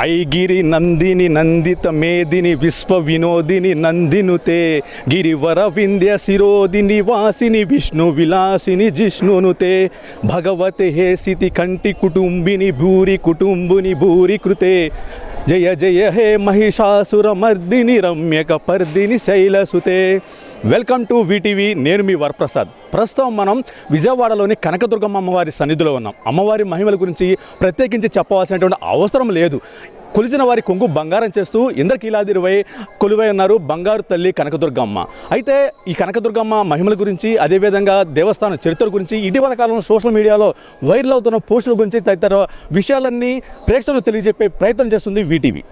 ఐగిరి నందిని నందిత మేదిని విశ్వ వినోదిని నందినుతే గిరివర వింధ్య శిరోదిని వాసిని విష్ణు విలాసిని జిష్ణునుతే భగవతే హేసితి కంటి కుటుంబిని భూరి కుటుంబుని భూరి కృతే జయ జయ హే మహిషాసురమర్దిని రమ్యక పర్దిని శైలసుతే. Welcome to VTV. నేను మీ వరప్రసాద్. ప్రస్తుతం మనం విజయవాడలోని కనకదుర్గమ్మ అమ్మవారి సన్నిధిలో ఉన్నాం. అమ్మవారి మహిమల గురించి ప్రత్యేకించి చెప్పవలసినటువంటి అవసరం లేదు. కొలిచిన వారి కొంగు బంగారం చేస్తూ ఇంద్రకీలాద్రిపై కొలువై ఉన్నారు బంగారు తల్లి కనకదుర్గమ్మ. అయితే ఈ కనకదుర్గమ్మ మహిమల గురించి, అదేవిధంగా దేవస్థానం చరిత్ర గురించి, ఇటీవల కాలంలో సోషల్ మీడియాలో వైరల్ అవుతున్న పోస్టుల గురించి తదితర విషయాలన్నీ ప్రేక్షకులకు తెలియజెప్పే ప్రయత్నం చేస్తుంది వీటీవీ.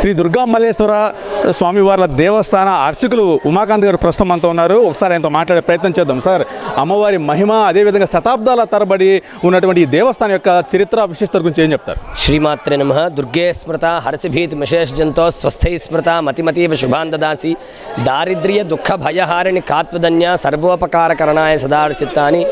శ్రీ దుర్గా మల్లేశ్వర స్వామివార్ల దేవస్థాన అర్చకులు ఉమాకాంత్ గారు ప్రస్తుతం మనతో ఉన్నారు. ఒకసారి ఆయనతో మాట్లాడే ప్రయత్నం చేద్దాం. సార్, అమ్మవారి మహిమ, అదేవిధంగా శతాబ్దాల తరబడి ఉన్నటువంటి ఈ దేవస్థానం యొక్క చరిత్ర విశిష్టత గురించి ఏం చెప్తారు? శ్రీమాత్రే నమః. దుర్గే స్మృత హర్షభీతి మశేషజంతో స్వస్థై స్మృత మతిమతీవ శుభాందదాసి దారిద్ర్య దుఃఖ భయహారిణి కాత్వదన్య సర్వోపకారకరణాయ సదాచిత్తాని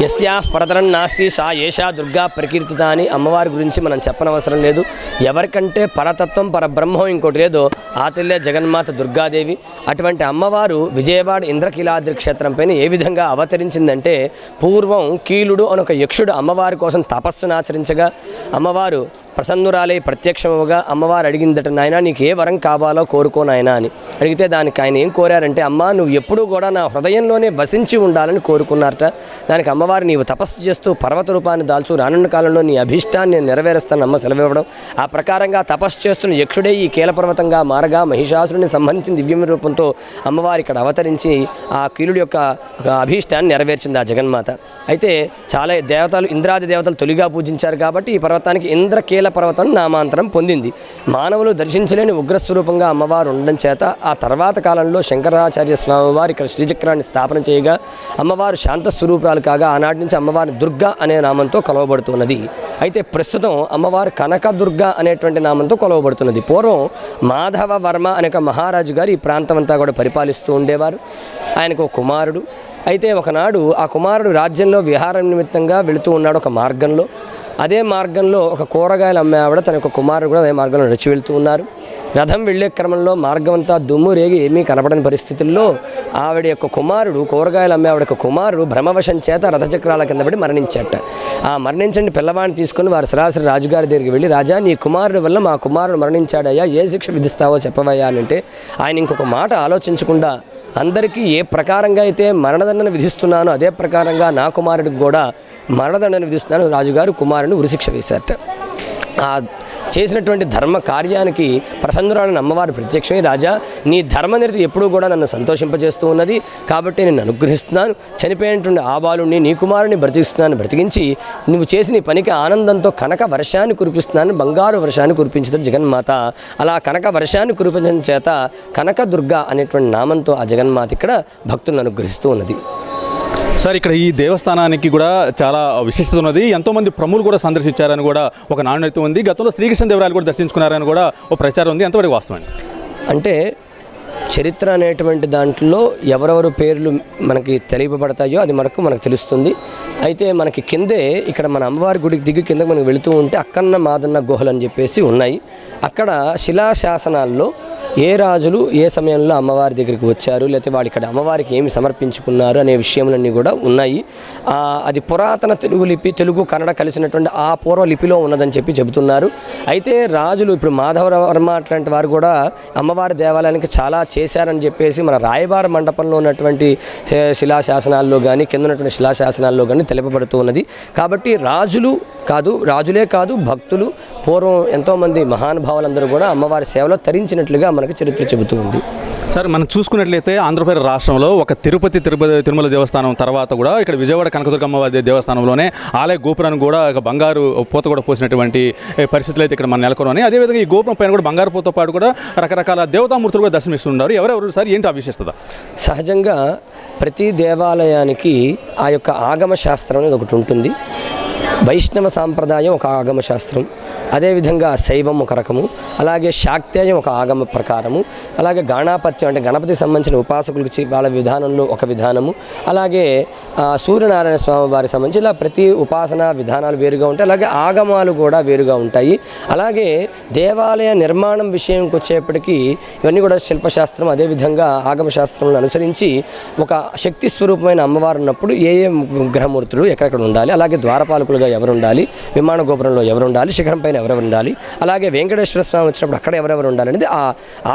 యస్యాః పరతరం నాస్తి సా ఏషా దుర్గా ప్రకీర్తిత అని అమ్మవారి గురించి మనం చెప్పనవసరం లేదు. ఎవరికంటే పరతత్వం పరబ్రహ్మం ఇంకోటి లేదో ఆ తల్లే జగన్మాత దుర్గాదేవి. అటువంటి అమ్మవారు విజయవాడ ఇంద్రకీలాద్రి క్షేత్రం పైన ఏ విధంగా అవతరించిందంటే, పూర్వం కీలుడు అనొక యక్షుడు అమ్మవారి కోసం తపస్సును ఆచరించగా అమ్మవారు ప్రసన్నురాలై ప్రత్యక్షముగా అమ్మవారు అడిగిందట, నాయన నీకు ఏ వరం కావాలో కోరుకో నాయన అని అడిగితే దానికి ఆయన ఏం కోరారంటే, అమ్మ నువ్వు ఎప్పుడూ కూడా నా హృదయంలోనే వసించి ఉండాలని కోరుకున్నారట. దానికి అమ్మవారు నీవు తపస్సు చేస్తూ పర్వత రూపాన్ని దాల్చు, రానున్న కాలంలో నీ అభీష్టాన్ని నేను నెరవేరుస్తాను అమ్మ సెలవివ్వడం. ఆ ప్రకారంగా తపస్సు చేస్తున్న యక్షుడే ఈ కీలపర్వతంగా మారగా మహిషాసురుని సంబంధించిన దివ్య రూపంతో అమ్మవారి ఇక్కడ అవతరించి ఆ కీలుడి యొక్క అభీష్టాన్ని నెరవేర్చింది ఆ జగన్మాత. అయితే చాలా దేవతలు, ఇంద్రాది దేవతలు తొలిగా పూజించారు కాబట్టి ఈ పర్వతానికి ఇంద్రకీల పర్వతం నామాంతరం పొందింది. మానవులు దర్శించలేని ఉగ్రస్వరూపంగా అమ్మవారు ఉండడం చేత ఆ తర్వాత కాలంలో శంకరాచార్య స్వామి వారు ఇక్కడ శ్రీచక్రాన్ని స్థాపన చేయగా అమ్మవారు శాంత స్వరూపాలు కాగా ఆనాటి నుంచి అమ్మవారి దుర్గా అనే నామంతో కొలవబడుతున్నది. అయితే ప్రస్తుతం అమ్మవారు కనకదుర్గ అనేటువంటి నామంతో కొలవబడుతున్నది. పూర్వం మాధవ వర్మ అనే మహారాజు గారు ఈ ప్రాంతం అంతా కూడా పరిపాలిస్తూ ఉండేవారు. ఆయనకు ఒక కుమారుడు. అయితే ఒకనాడు ఆ కుమారుడు రాజ్యంలో విహారం నిమిత్తంగా వెళుతూ ఉన్నాడు. ఒక మార్గంలో, అదే మార్గంలో ఒక కూరగాయలు అమ్మే ఆవిడ తన యొక్క కుమారుడు కూడా అదే మార్గంలో నడిచి వెళ్తూ ఉన్నారు. రథం వెళ్లే క్రమంలో మార్గం అంతా దుమ్ము రేగి ఏమీ కనపడని పరిస్థితుల్లో ఆవిడ యొక్క కుమారుడు, కూరగాయలు అమ్మే ఆవిడ యొక్క కుమారుడు భ్రమవశం చేత రథచక్రాల కింద పడి మరణించట. ఆ మరణించండి పిల్లవాడిని తీసుకుని వారు సరాసరి రాజుగారి దగ్గరికి వెళ్ళి, రాజా నీ కుమారుడు వల్ల మా కుమారుడు మరణించాడయ్యా, ఏ శిక్ష విధిస్తావో చెప్పవయ్యా అని అంటే, ఆయన ఇంకొక మాట ఆలోచించకుండా అందరికీ ఏ ప్రకారంగా అయితే మరణదండన విధిస్తున్నానో అదే ప్రకారంగా నా కుమారుడికి కూడా మరణదండన విధిస్తున్నాను. రాజుగారు కుమారుని ఉరిశిక్ష వేశారట. ఆ చేసినటువంటి ధర్మ కార్యానికి ప్రసన్నురాలని అమ్మవారు ప్రత్యక్షమై, రాజా నీ ధర్మనిరతి ఎప్పుడూ కూడా నన్ను సంతోషింపజేస్తూ ఉన్నది కాబట్టి నేను అనుగ్రహిస్తున్నాను. చనిపోయినటువంటి ఆ బాలుని నీ కుమారుని బ్రతికిస్తున్నాను, బ్రతికించి నువ్వు చేసిన పనికి ఆనందంతో కనక వర్షాన్ని కురిపిస్తున్నాను, బంగారు వర్షాన్ని కురిపించుతుంది జగన్మాత. అలా కనక వర్షాన్ని కురిపించడం చేత కనకదుర్గ అనేటువంటి నామంతో ఆ జగన్మాత ఇక్కడ భక్తులను అనుగ్రహిస్తూ ఉన్నది. సార్, ఇక్కడ ఈ దేవస్థానానికి కూడా చాలా విశిష్టత ఉన్నది. ఎంతోమంది ప్రముఖులు కూడా సందర్శించారని కూడా ఒక నాణ్యత ఉంది. గతంలో శ్రీకృష్ణదేవరాయలు కూడా దర్శించుకున్నారని కూడా ఒక ప్రచారం ఉంది. ఎంతవరకు వాస్తవం అంటే చరిత్ర అనేటువంటి దాంట్లో ఎవరెవరు పేర్లు మనకి తెలియబడతాయో అది మనకు తెలుస్తుంది. అయితే మనకి కిందే ఇక్కడ మన అమ్మవారి గుడికి దిగి కింద మనం వెళుతూ ఉంటే అక్కన్న మాదన్న గుహలు అని చెప్పేసి ఉన్నాయి. అక్కడ శిలాశాసనాల్లో ఏ రాజులు ఏ సమయంలో అమ్మవారి దగ్గరికి వచ్చారు, లేకపోతే వాళ్ళు ఇక్కడ అమ్మవారికి ఏమి సమర్పించుకున్నారు అనే విషయములన్నీ కూడా ఉన్నాయి. అది పురాతన తెలుగు లిపి, తెలుగు కన్నడ కలిసినటువంటి ఆ పూర్వ లిపిలో ఉన్నదని చెబుతున్నారు. అయితే రాజులు ఇప్పుడు మాధవవర్మ అట్లాంటి వారు కూడా అమ్మవారి దేవాలయానికి చాలా చేశారని చెప్పేసి మన రాయబార మండపంలో ఉన్నటువంటి శిలాశాసనాల్లో కానీ కింద ఉన్నటువంటి శిలాశాసనాల్లో కానీ తెలుపబడుతూ ఉన్నది. కాబట్టి రాజులే కాదు భక్తులు పూర్వం ఎంతోమంది మహానుభావులందరూ కూడా అమ్మవారి సేవలో తరించినట్లుగా మనకు చరిత్ర చెబుతూ ఉంది. సార్ మనం చూసుకున్నట్లయితే ఆంధ్రప్రదేశ్ రాష్ట్రంలో ఒక తిరుమల దేవస్థానం తర్వాత కూడా ఇక్కడ విజయవాడ కనకదుర్గమ్మ దేవస్థానంలోనే ఆలయ గోపురాన్ని కూడా ఒక బంగారు పూత కూడా పోసినటువంటి పరిస్థితులు అయితే ఇక్కడ మనం నెలకొన్నాయి. అదేవిధంగా ఈ గోపురం పైన కూడా బంగారు పూతతో పాటు కూడా రకరకాల దేవతామూర్తులు కూడా దర్శనమిస్తున్నారు. ఎవరెవరు సార్, ఏంటి ఆ విశిష్టత? సహజంగా ప్రతి దేవాలయానికి ఆ యొక్క ఆగమ శాస్త్రం అనేది ఒకటి ఉంటుంది. వైష్ణవ సాంప్రదాయం ఒక ఆగమ శాస్త్రం, అదేవిధంగా శైవం ఒక రకము, అలాగే శాక్తేయం ఒక ఆగమ ప్రకారము, అలాగే గాణాపత్యం అంటే గణపతికి సంబంధించిన ఉపాసకులకి వాళ్ళ విధానంలో ఒక విధానము, అలాగే సూర్యనారాయణ స్వామి వారికి సంబంధించి ఇలా ప్రతి ఉపాసన విధానాలు వేరుగా ఉంటాయి. అలాగే ఆగమాలు కూడా వేరుగా ఉంటాయి. అలాగే దేవాలయ నిర్మాణం విషయంకి వచ్చేప్పటికీ ఇవన్నీ కూడా శిల్పశాస్త్రం, అదేవిధంగా ఆగమ శాస్త్రంలో అనుసరించి ఒక శక్తి స్వరూపమైన అమ్మవారు ఉన్నప్పుడు ఏ ఏ విగ్రహమూర్తులు ఎక్కడెక్కడ ఉండాలి, అలాగే ద్వారపాలకులుగా ఎవరు ఉండాలి, విమాన గోపురంలో ఎవరు ఉండాలి, శిఖరం పైన ఎవరెవరు ఉండాలి, అలాగే వెంకటేశ్వర స్వామి వచ్చినప్పుడు అక్కడ ఎవరెవరు ఉండాలి అనేది ఆ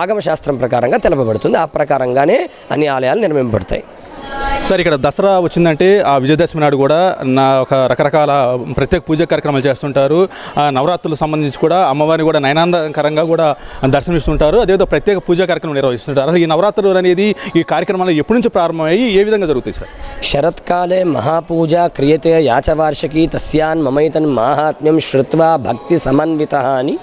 ఆగమ శాస్త్రం ప్రకారంగా తెలపబడుతుంది. ఆ ప్రకారంగానే అన్ని ఆలయాలు నిర్మింపబడతాయి. సార్ ఇక్కడ దసరా వచ్చిందంటే ఆ విజయదశమి నాడు కూడా ఒక రకరకాల ప్రత్యేక పూజా కార్యక్రమాలు చేస్తుంటారు. నవరాత్రులకు సంబంధించి కూడా అమ్మవారిని కూడా నయనాందకరంగా కూడా దర్శనమిస్తుంటారు. అదేవిధంగా ప్రత్యేక పూజా కార్యక్రమం నిర్వహిస్తుంటారు. ఈ నవరాత్రులు అనేది ఈ కార్యక్రమాలు ఎప్పటి నుంచి ప్రారంభమయ్యి ఏ విధంగా జరుగుతాయి సార్? శరత్కాలే మహాపూజ క్రియతే యాచవార్షికీ తస్యాన్ మమైతన్ మాహాత్మ్యం శ్రుత్వా భక్తి సమన్విత అని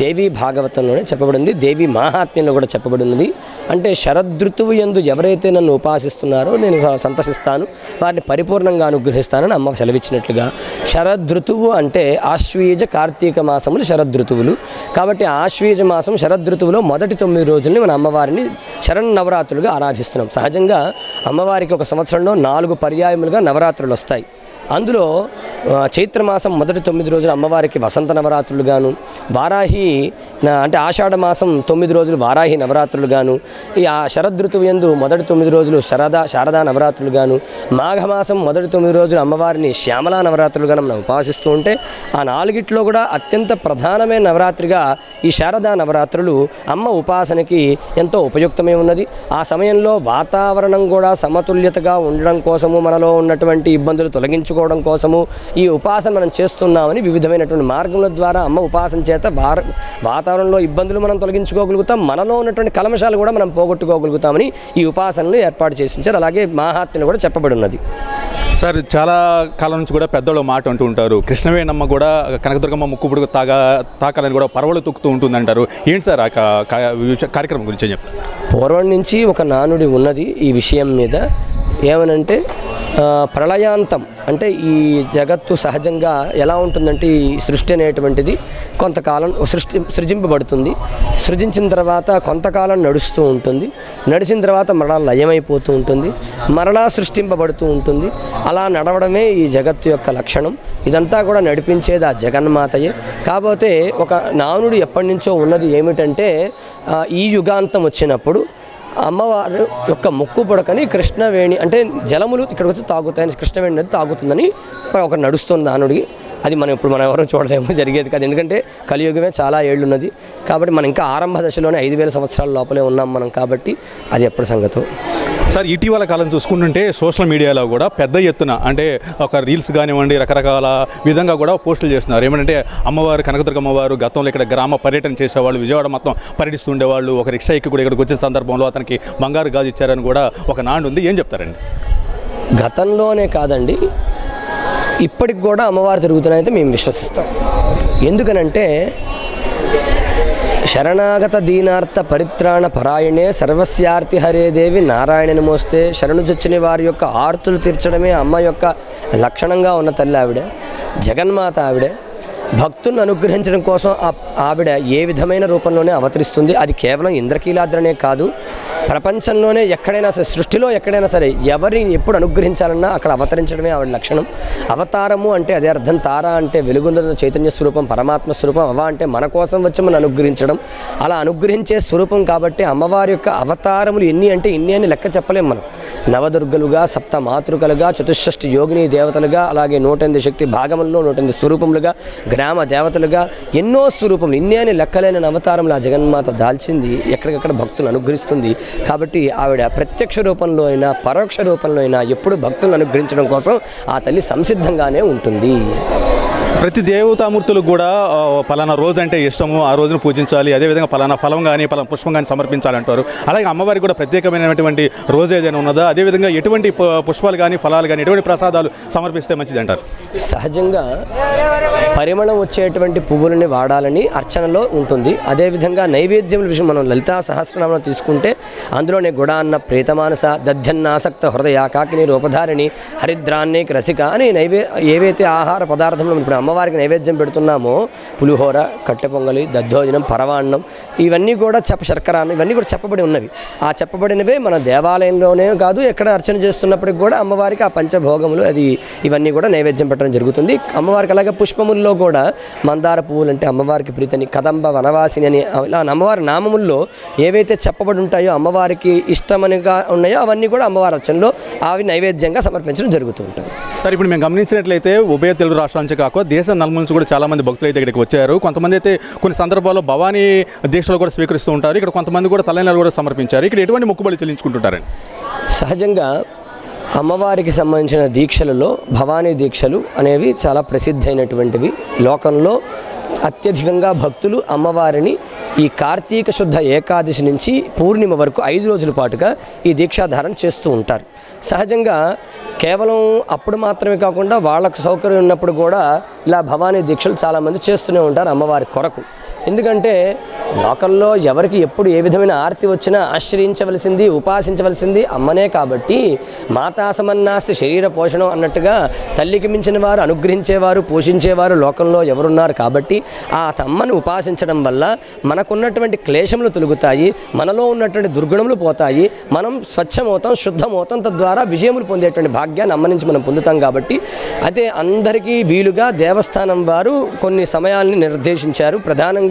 దేవీ భాగవతంలోనే చెప్పబడింది. దేవి మాహాత్మ్యంలో కూడా చెప్పబడినది. అంటే శరదృతువు యందు ఎవరైతే నన్ను ఉపాసిస్తున్నారో నేను సంతసిస్తాను, వారిని పరిపూర్ణంగా అనుగ్రహిస్తానని అమ్మ సెలవిచ్చినట్లుగా శరదృతువు అంటే ఆశ్వీజ కార్తీక మాసములు శరదృతువులు. కాబట్టి ఆశ్వీజ మాసం శరదృతువులో మొదటి 9 రోజుల్ని మన అమ్మవారిని శరన్నవరాత్రులుగా ఆరాధిస్తున్నాం. సహజంగా అమ్మవారికి ఒక సంవత్సరంలో 4 పర్యాయములుగా నవరాత్రులు వస్తాయి. అందులో చైత్రమాసం మొదటి 9 రోజులు అమ్మవారికి వసంత నవరాత్రులుగాను, వారాహి అంటే ఆషాఢ మాసం 9 రోజులు వారాహి నవరాత్రులుగాను, ఈ ఆ శరదృతువు యందు మొదటి 9 రోజులు శారదా నవరాత్రులుగాను, మాఘమాసం మొదటి 9 రోజులు అమ్మవారిని శ్యామలా నవరాత్రులుగాను మనం ఉపాసిస్తూ ఉంటే ఆ 4గిట్లో కూడా అత్యంత ప్రధానమైన నవరాత్రిగా ఈ శారదా నవరాత్రులు అమ్మ ఉపాసనకి ఎంతో ఉపయుక్తమై ఉన్నది. ఆ సమయంలో వాతావరణం కూడా సమతుల్యతగా ఉండడం కోసము, మనలో ఉన్నటువంటి ఇబ్బందులు తొలగించుకోవడం కోసము ఈ ఉపాసన మనం చేస్తున్నామని వివిధమైనటువంటి మార్గముల ద్వారా అమ్మ ఉపాసన చేత వాతావరణంలో ఇబ్బందులు మనం తొలగించుకోగలుగుతాం, మనలో ఉన్నటువంటి కల్మషాలు కూడా మనం పోగొట్టుకోగలుగుతామని ఈ ఉపాసనలు ఏర్పాటు చేసి ఉంచారు. అలాగే మాహాత్మ్యం కూడా చెప్పబడి ఉన్నది. సార్ చాలా కాలం నుంచి కూడా పెద్దలు మాట అంటూ ఉంటారు, కృష్ణవేణమ్మ కూడా కనకదుర్గమ్మ ముక్కు పుడుకు తాకాలని కూడా పరవలు తొక్కుతూ ఉంటుందంటారు. ఏంటి సార్ ఆ కార్యక్రమం గురించి చెప్తారు? పూర్వం నుంచి ఒక నానుడి ఉన్నది ఈ విషయం మీద. ఏమనంటే ప్రళయాంతం అంటే ఈ జగత్తు సహజంగా ఎలా ఉంటుందంటే ఈ సృష్టి అనేటువంటిది కొంతకాలం సృజింపబడుతుంది. సృజించిన తర్వాత కొంతకాలం నడుస్తూ ఉంటుంది. నడిచిన తర్వాత మరలా లయమైపోతూ ఉంటుంది, మరలా సృష్టింపబడుతూ ఉంటుంది. అలా నడవడమే ఈ జగత్తు యొక్క లక్షణం. ఇదంతా కూడా నడిపించేది ఆ జగన్మాతయే. కాకపోతే ఒక నానుడు ఎప్పటి నుంచో ఉన్నది ఏమిటంటే ఈ యుగాంతం వచ్చినప్పుడు అమ్మవారు యొక్క ముక్కు పుడకని కృష్ణవేణి అంటే జలములు ఇక్కడికి వచ్చి తాగుతాయని, కృష్ణవేణి నది తాగుతుందని ఒక నడుస్తుంది నానుడికి. అది మనం ఇప్పుడు ఎవరో చూడలేము, జరిగేది కాదు. ఎందుకంటే కలియుగమే చాలా ఏళ్ళున్నది. కాబట్టి మనం ఇంకా ఆరంభ దశలోనే 5000 సంవత్సరాల లోపలే ఉన్నాం మనం. కాబట్టి అది ఎప్పటి సంగతో. సార్ ఇటీవల కాలం చూసుకుంటుంటే సోషల్ మీడియాలో కూడా పెద్ద ఎత్తున అంటే ఒక రీల్స్ కానివ్వండి రకరకాల విధంగా కూడా పోస్టులు చేస్తున్నారు. ఏమంటే అమ్మవారు కనకదుర్గమ్మవారు గతంలో ఇక్కడ గ్రామ పర్యటన చేసేవాళ్ళు, విజయవాడ మొత్తం పర్యటిస్తుండేవాళ్ళు. ఒక రిక్షా ఎక్కి కూడా ఇక్కడికి వచ్చిన సందర్భంలో అతనికి బంగారు గాజు ఇచ్చారని కూడా ఒక నాండు ఉంది. ఏం చెప్తారండి? గతంలోనే కాదండి, ఇప్పటికి కూడా అమ్మవారు తిరుగుతున్నారైతే మేము విశ్వసిస్తాం. ఎందుకనంటే శరణాగత దీనార్థ పరిత్రాణ పరాయణే సర్వస్యార్తి హరే దేవి నారాయణ నమోస్తే. శరణుజొచ్చిన వారి యొక్క ఆర్తులు తీర్చడమే అమ్మ యొక్క లక్షణంగా ఉన్న తల్లి ఆవిడ, జగన్మాత ఆవిడే. భక్తులను అనుగ్రహించడం కోసం ఆవిడ ఏ విధమైన రూపంలోనే అవతరిస్తుంది. అది కేవలం ఇంద్రకీలాద్రనే కాదు, ప్రపంచంలోనే ఎక్కడైనా సరే, సృష్టిలో ఎక్కడైనా సరే ఎవరిని ఎప్పుడు అనుగ్రహించాలన్నా అక్కడ అవతరించడమే ఆవిడ లక్షణం. అవతారము అంటే అదే అర్థం. తార అంటే వెలుగున్న చైతన్య స్వరూపం, పరమాత్మ స్వరూపం. అవ అంటే మన కోసం వచ్చి మనం అనుగ్రహించడం. అలా అనుగ్రహించే స్వరూపం కాబట్టి అమ్మవారి యొక్క అవతారములు ఎన్ని అంటే ఇన్ని అని లెక్క చెప్పలేం మనం. నవదుర్గలుగా, సప్త మాతృకలుగా, చతుషష్ఠి యోగిని దేవతలుగా, అలాగే 108 శక్తి భాగముల్లో 108 స్వరూపములుగా, గ్రామ దేవతలుగా ఎన్నో స్వరూపములు, ఇన్ని అని లెక్కలేని అవతారములు ఆ జగన్మాత దాల్చింది. ఎక్కడికక్కడ భక్తులను అనుగ్రహిస్తుంది. కాబట్టి ఆవిడ ప్రత్యక్ష రూపంలో అయినా పరోక్ష రూపంలో అయినా ఎప్పుడు భక్తులను అనుగ్రహించడం కోసం ఆ తల్లి సంసిద్ధంగానే ఉంటుంది. ప్రతి దేవతామూర్తులకు కూడా పలానా రోజు అంటే ఇష్టము, ఆ రోజును పూజించాలి, అదేవిధంగా పలానా ఫలం కానీ పలానా పుష్పం కానీ సమర్పించాలంటారు. అలాగే అమ్మవారికి కూడా ప్రత్యేకమైనటువంటి రోజు ఏదైనా ఉన్నదా, అదేవిధంగా ఎటువంటి పుష్పాలు కానీ ఫలాలు కానీ ఎటువంటి ప్రసాదాలు సమర్పిస్తే మంచిది అంటారు? సహజంగా పరిమళం వచ్చేటువంటి పువ్వులని వాడాలని అర్చనలో ఉంటుంది. అదేవిధంగా నైవేద్యం విషయం మనం లలితా సహస్రనామం తీసుకుంటే అందులోనే గుడాన్న ప్రేతమానస దధ్యన్నాసక్త హృదయ కాకిని రూపధారిణి హరిద్రాన్నేక రసిక అని ఏవైతే ఆహార పదార్థంలో ఇప్పుడు అమ్మవారికి నైవేద్యం పెడుతున్నామో పులిహోర, కట్టె పొంగలి, దద్దోజనం, పరవాన్నం ఇవన్నీ కూడా శర్కరాన్నం ఇవన్నీ కూడా చెప్పబడి ఉన్నవి. ఆ చెప్పబడినవే మన దేవాలయంలోనే కాదు ఎక్కడ అర్చన చేస్తున్నప్పటికి కూడా అమ్మవారికి ఆ పంచభోగములు ఇవన్నీ కూడా నైవేద్యం పెట్టడం జరుగుతుంది. అమ్మవారికి అలాగే పుష్పముల్లో కూడా మందార పువ్వులు అంటే అమ్మవారికి ప్రీతని, కదంబ వనవాసిని అని ఇలా అమ్మవారి నామముల్లో ఏవైతే చెప్పబడి ఉంటాయో అమ్మవారికి ఇష్టమనిగా ఉన్నాయో అవన్నీ కూడా అమ్మవారి అర్చనలో అవి నైవేద్యంగా సమర్పించడం జరుగుతూ ఉంటుంది. సార్, ఇప్పుడు మేము గమనించినట్లయితే ఉభయ తెలుగు రాష్ట్రాల నుంచి కాక దేశం నలుమూల నుంచి కూడా చాలామంది భక్తులు అయితే ఇక్కడికి వచ్చారు. కొంతమంది అయితే కొన్ని సందర్భాల్లో భవానీ దీక్షలు కూడా స్వీకరిస్తూ ఉంటారు. ఇక్కడ కొంతమంది కూడా తలైనాలు కూడా సమర్పించారు. ఇక్కడ ఎటువంటి మొక్కుబడి చెల్లించుకుంటుంటారండి? సహజంగా అమ్మవారికి సంబంధించిన దీక్షలలో భవానీ దీక్షలు అనేవి చాలా ప్రసిద్ధమైనటువంటివి. లోకంలో అత్యధికంగా భక్తులు అమ్మవారిని ఈ కార్తీక శుద్ధ ఏకాదశి నుంచి పూర్ణిమ వరకు 5 రోజుల పాటుగా ఈ దీక్షాధారణ చేస్తూ ఉంటారు. సహజంగా కేవలం అప్పుడు మాత్రమే కాకుండా వాళ్ళకు సౌకర్యం ఉన్నప్పుడు కూడా ఇలా భవానీ దీక్షలు చాలామంది చేస్తూనే ఉంటారు అమ్మవారి కొరకు. ఎందుకంటే లోకల్లో ఎవరికి ఎప్పుడు ఏ విధమైన ఆర్తి వచ్చినా ఆశ్రయించవలసింది, ఉపాసించవలసింది అమ్మనే. కాబట్టి మాతా సమన్నాస్తి శరీర పోషణం అన్నట్టుగా తల్లికి మించిన వారు అనుగ్రహించేవారు, పోషించేవారు లోకంలో ఎవరున్నారు. కాబట్టి ఆ అమ్మని ఉపాసించడం వల్ల మనకున్నటువంటి క్లేశములు తొలుగుతాయి, మనలో ఉన్నటువంటి దుర్గుణములు పోతాయి, మనం స్వచ్ఛమవుతాం, శుద్ధమవుతాం, తద్వారా విజయములు పొందేటువంటి భాగ్యాన్ని అమ్మ నుంచి మనం పొందుతాం. కాబట్టి అయితే అందరికీ వీలుగా దేవస్థానం వారు కొన్ని సమయాల్ని నిర్దేశించారు. ప్రధానంగా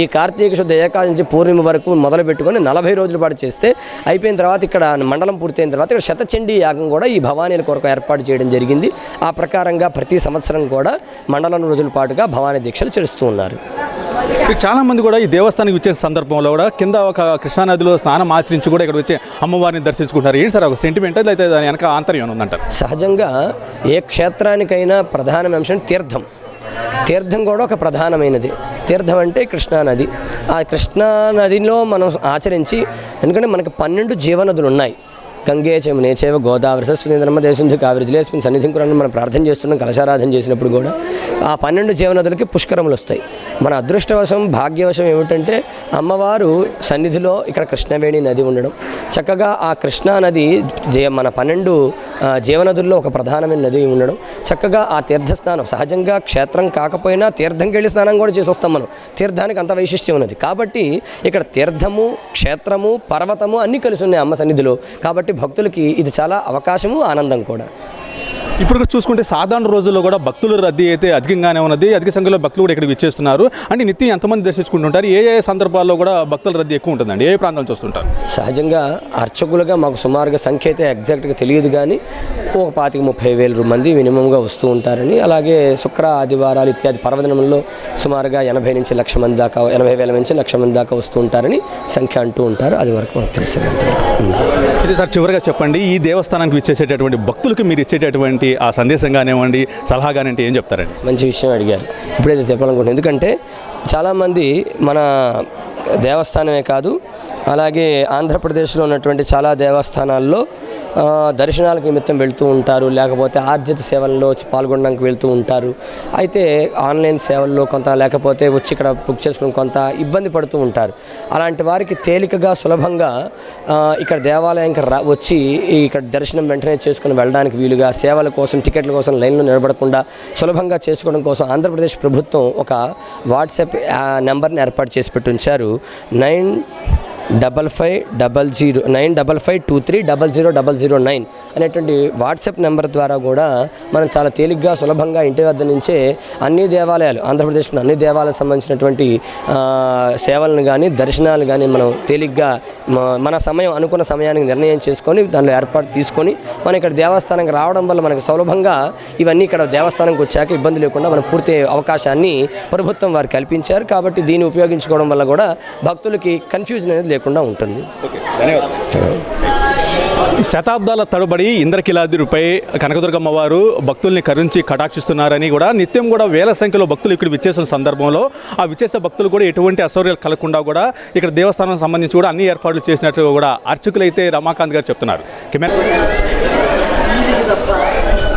ఈ కార్తీక శుద్ధ ఏకాదశి పూర్ణిమ వరకు మొదలు పెట్టుకొని 40 రోజుల పాటు చేస్తే అయిపోయిన తర్వాత ఇక్కడ మండలం పూర్తయిన తర్వాత ఇక్కడ శతచండీ యాగం కూడా ఈ భవానీల కొరకు ఏర్పాటు చేయడం జరిగింది. ఆ ప్రకారంగా ప్రతి సంవత్సరం కూడా మండలం రోజుల పాటుగా భవానీ దీక్షలు చేస్తూ ఉన్నారు. చాలామంది కూడా ఈ దేవస్థానానికి వచ్చే సందర్భంలో కూడా కింద ఒక కృష్ణానదిలో స్నానం ఆచరించి కూడా ఇక్కడ వచ్చి అమ్మవారిని దర్శించుకుంటారు. ఏంటి సార్ ఒక సెంటిమెంట్ అయితే దాని వెనక ఆంతర్యం ఉందంటారు? సహజంగా ఏ క్షేత్రానికైనా ప్రధాన అంశం తీర్థం. తీర్థం కూడా ఒక ప్రధానమైనది. తీర్థం అంటే కృష్ణానది. ఆ కృష్ణానదిలో మనం ఆచరించి, ఎందుకంటే మనకు 12 జీవనదులు ఉన్నాయి. గంగే చమునే చేవ గోదావరి సరస్వతి నర్మదే సింధు కావేరి జలేస్మిన్ సన్నిధిం కురాన్ని మనం ప్రార్థన చేస్తున్నాం. కలశారాధన చేసినప్పుడు కూడా ఆ 12 జీవనదులకి పుష్కరములు వస్తాయి. మన అదృష్టవశం, భాగ్యవశం ఏమిటంటే అమ్మవారు సన్నిధిలో ఇక్కడ కృష్ణవేణి నది ఉండడం, చక్కగా ఆ కృష్ణా నది మన 12 జీవనదుల్లో ఒక ప్రధానమైన నది ఉండడం, చక్కగా ఆ తీర్థస్నానం సహజంగా క్షేత్రం కాకపోయినా తీర్థంకి వెళ్ళి స్నానం కూడా చేసి వస్తాం మనం. తీర్థానికి అంత వైశిష్ట్యం ఉన్నది. కాబట్టి ఇక్కడ తీర్థము, క్షేత్రము, పర్వతము అన్నీ కలిసి ఉన్నాయి అమ్మ సన్నిధిలో. కాబట్టి భక్తులకి ఇది చాలా అవకాశము, ఆనందం కూడా. ఇప్పుడు చూసుకుంటే సాధారణ రోజుల్లో కూడా భక్తుల రద్దీ అయితే అధికంగానే ఉన్నది. అధిక సంఖ్యలో భక్తులు కూడా ఇక్కడికి ఇచ్చేస్తున్నారు. అంటే నిత్యం ఎంతమంది దర్శించుకుంటుంటారు? ఏ సందర్భాల్లో కూడా భక్తుల రద్దీ ఎక్కువ ఉంటుందండి? ఏ ప్రాంతాలు చూస్తుంటారు? సహజంగా అర్చకులుగా మాకు సుమారుగా సంఖ్య అయితే ఎగ్జాక్ట్గా తెలియదు, కానీ ఒక 25-30 వేల మంది మినిమంగా వస్తూ ఉంటారని. అలాగే శుక్ర, ఆదివారాలు ఇత్యాది పర్వదినంలో సుమారుగా 80 నుంచి 1,00,000 మంది దాకా, 80,000 నుంచి 1,00,000 మంది దాకా వస్తూ ఉంటారని సంఖ్య అంటూ ఉంటారు. అది వరకు మనకు తెలిసినంత. ఇది సార్ చివరిగా చెప్పండి, ఈ దేవస్థానానికి ఇచ్చేసేటటువంటి భక్తులకు మీరు ఇచ్చేటటువంటి ఆ సందేశం కానివ్వండి, సలహా కానివ్వండి, ఏం చెప్తారండి? మంచి విషయం అడిగారు. ఇప్పుడైతే చెప్పాలనుకుంటున్నాను. ఎందుకంటే చాలామంది మన దేవస్థానమే కాదు, అలాగే ఆంధ్రప్రదేశ్లో ఉన్నటువంటి చాలా దేవస్థానాల్లో దర్శనాలకు నిమిత్తం వెళ్తూ ఉంటారు, లేకపోతే ఆర్జిత సేవల్లో పాల్గొనడానికి వెళ్తూ ఉంటారు. అయితే ఆన్లైన్ సేవల్లో కొంత, లేకపోతే వచ్చి ఇక్కడ బుక్ చేసుకుని కొంత ఇబ్బంది పడుతూ ఉంటారు. అలాంటి వారికి తేలికగా, సులభంగా ఇక్కడ దేవాలయానికి వచ్చి ఇక్కడ దర్శనం వెంటనే చేసుకుని వెళ్ళడానికి వీలుగా, సేవల కోసం, టికెట్ల కోసం లైన్లో నిలబడకుండా సులభంగా చేసుకోవడం కోసం ఆంధ్రప్రదేశ్ ప్రభుత్వం ఒక వాట్సాప్ నెంబర్ని ఏర్పాటు చేసి పెట్టి ఉంచారు. 9555230009 అనేటువంటి వాట్సాప్ నెంబర్ ద్వారా కూడా మనం చాలా తేలిగ్గా, సులభంగా ఇంటి వద్ద నుంచే అన్ని దేవాలయాలు, ఆంధ్రప్రదేశ్లో అన్ని దేవాలయాలకు సంబంధించినటువంటి సేవలను కానీ, దర్శనాలు కానీ మనం తేలిగ్గా మన అనుకున్న సమయానికి నిర్ణయం చేసుకొని దానిలో ఏర్పాటు తీసుకొని మనం ఇక్కడ దేవస్థానానికి రావడం వల్ల మనకు సులభంగా ఇవన్నీ ఇక్కడ దేవస్థానానికి వచ్చాక ఇబ్బంది లేకుండా మనం పూర్తి అవకాశాన్ని ప్రభుత్వం వారు కల్పించారు. కాబట్టి దీన్ని ఉపయోగించుకోవడం వల్ల కూడా భక్తులకి కన్ఫ్యూజన్ అనేది లేకుండా ఉంటుంది. శతాబ్దాల తడబడి ఇంద్రకిలాద్రిపై కనకదుర్గమ్మ వారు భక్తుల్ని కరుణించి కటాక్షిస్తున్నారని కూడా నిత్యం కూడా వేల సంఖ్యలో భక్తులు ఇక్కడ విచ్చేసిన సందర్భంలో ఆ విచ్చేసే భక్తులు కూడా ఎటువంటి అసౌకర్యాలు కలగకుండా కూడా ఇక్కడ దేవస్థానం సంబంధించి కూడా అన్ని ఏర్పాట్లు చేసినట్లు కూడా అర్చకులైతే రమాకాంత్ గారు చెప్తున్నారు.